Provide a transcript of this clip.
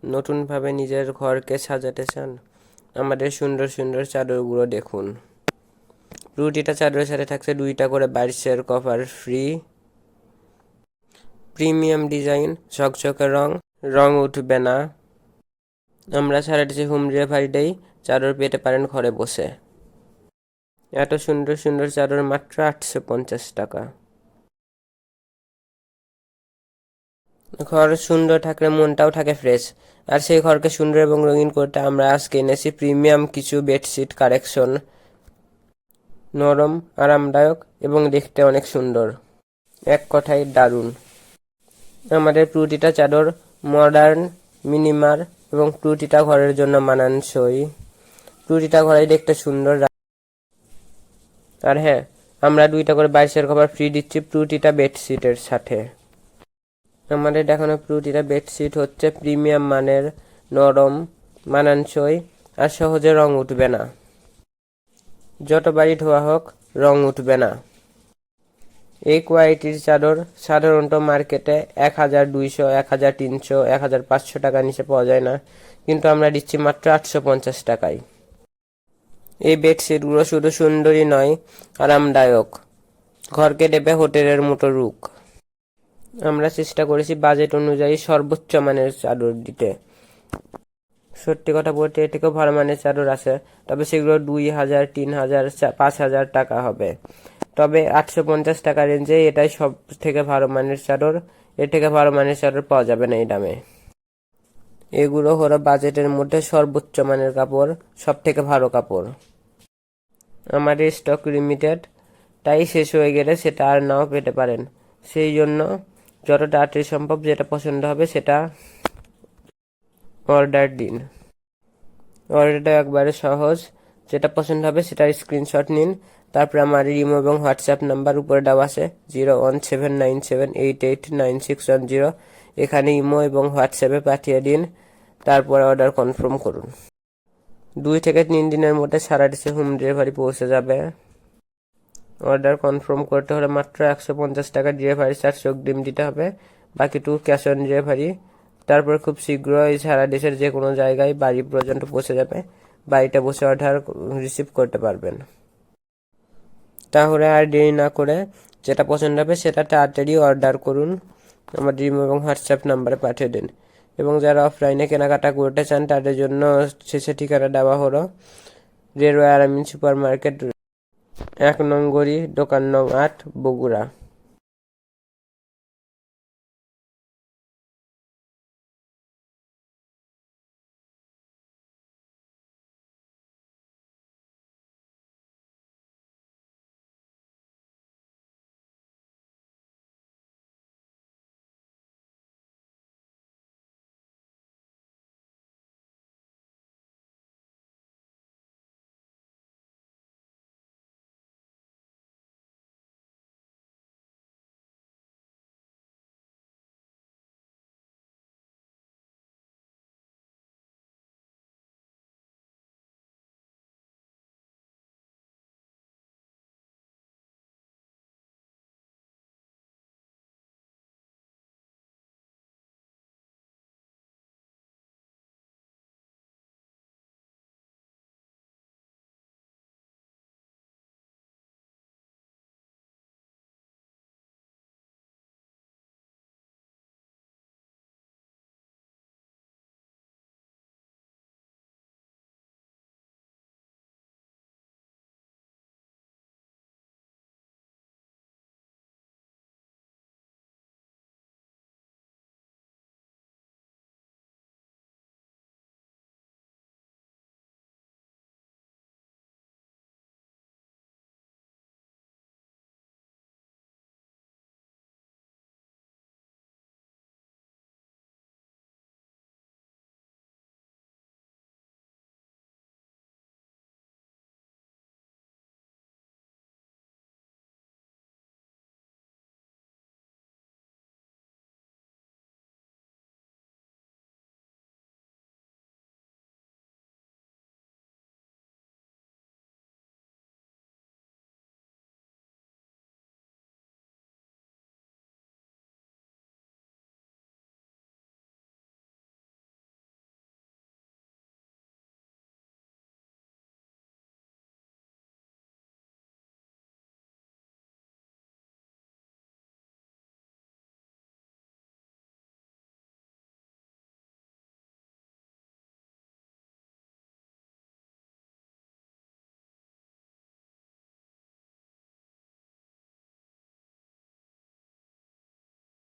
নতুনভাবে নিজের ঘরকে সাজাতে চান? আমাদের সুন্দর সুন্দর চাদরগুলো দেখুন। প্রতিটা চাদরের সাথে থাকছে 2টা করে বালিশের কভার ফ্রি। প্রিমিয়াম ডিজাইন, ঝকঝকে রং উঠবে না। আমরা সারা দেশে হোম ডেলিভারি দেই, চাদর পেতে পারেন ঘরে বসে। এত সুন্দর সুন্দর চাদর মাত্র 850 টাকা। ঘর সুন্দর থাকলে মনটাও থাকে ফ্রেশ। আর সেই ঘরকে সুন্দর এবং রঙিন করতে আমরা আজকে এনেছি প্রিমিয়াম কিছু বেডশিট কালেকশন। নরম, আরামদায়ক এবং দেখতে অনেক সুন্দর। এক কথায় দারুণ। আমাদের প্রতিটা চাদর মডার্ন, মিনিমাল এবং প্রতিটা ঘরের জন্য মানানসই। প্রতিটা ঘরেই দেখতে সুন্দর। আর হ্যাঁ, আমরা 2টা করে বালিশের কভার ফ্রি দিচ্ছি প্রতিটা বেডশিটের সাথে। আমাদের দেখানো প্রতিটা বেডশিট হচ্ছে প্রিমিয়াম মানের, নরম, মানানসই আর সহজে রং উঠবে না। যতবারই ধোয়া হোক রং উঠবে না। এই কোয়ালিটির চাদর সাধারণত মার্কেটে 1200, 1300, 1500 টাকার নিচে পাওয়া যায় না, কিন্তু আমরা দিচ্ছি মাত্র 850 টাকায়। এই বেডশিটগুলো শুধু সুন্দরই নয়, আরামদায়ক। ঘরকে দেবে হোটেলের মতো রুখ। আমরা চেষ্টা করেছি বাজেট অনুযায়ী সর্বোচ্চ মানের চাদর দিতে। সত্যি কথা বলতে এর থেকেও ভালো মানের চাদর আছে, তবে সেগুলো 2000, 3000, 5000 টাকা হবে। তবে 850 টাকা রেঞ্জে এটাই সব থেকে ভালো মানের চাদর। এর থেকে ভালো মানের চাদর পাওয়া যাবে না এই দামে। এগুলো হলো বাজেটের মধ্যে সর্বোচ্চ মানের কাপড়, সব থেকে ভালো কাপড়। আমাদের স্টক লিমিটেড, তাই শেষ হয়ে গেলে সেটা আর নাও পেতে পারেন। সেই জন্য যত তাড়াতাড়ি সম্ভব যেটা পছন্দ হবে সেটা অর্ডার দিন। অর্ডারটা একবারে সহজ। যেটা পছন্দ হবে সেটার স্ক্রিনশট নিন, তারপর আমার ইমো এবং হোয়াটসঅ্যাপ নাম্বার উপরে দেওয়া আছে 01797889610। এখানে ইমো এবং হোয়াটসঅ্যাপে পাঠিয়ে দিন, তারপর অর্ডার কনফার্ম করুন। 2 থেকে 3 দিনের মধ্যে সারা দেশে হোম ডেলিভারি পৌঁছে যাবে। অর্ডার কনফার্ম করতে হলে মাত্র 150 টাকা ডেলিভারি চার্জ অগ্রিম দিতে হবে, বাকিটুকু ক্যাশ অন ডেলিভারি। তারপর খুব শীঘ্রই সারা দেশের যে কোনো জায়গায় বাড়ি পর্যন্ত পৌঁছে যাবে। বাড়িতে বসে অর্ডার রিসিভ করতে পারবেন। তাহলে আর দেরি না করে যেটা পছন্দ হবে সেটা তাড়াতাড়ি অর্ডার করুন, আমার ইমো এবং হোয়াটসঅ্যাপ নাম্বারে পাঠিয়ে দিন। এবং যারা অফলাইনে কেনাকাটা করতে চান তাদের জন্য শেষে ঠিকানা দেওয়া হলো রেলওয়ে আরামিন সুপার মার্কেট, 1 নং গলি, দোকান নং 8, বগুড়া।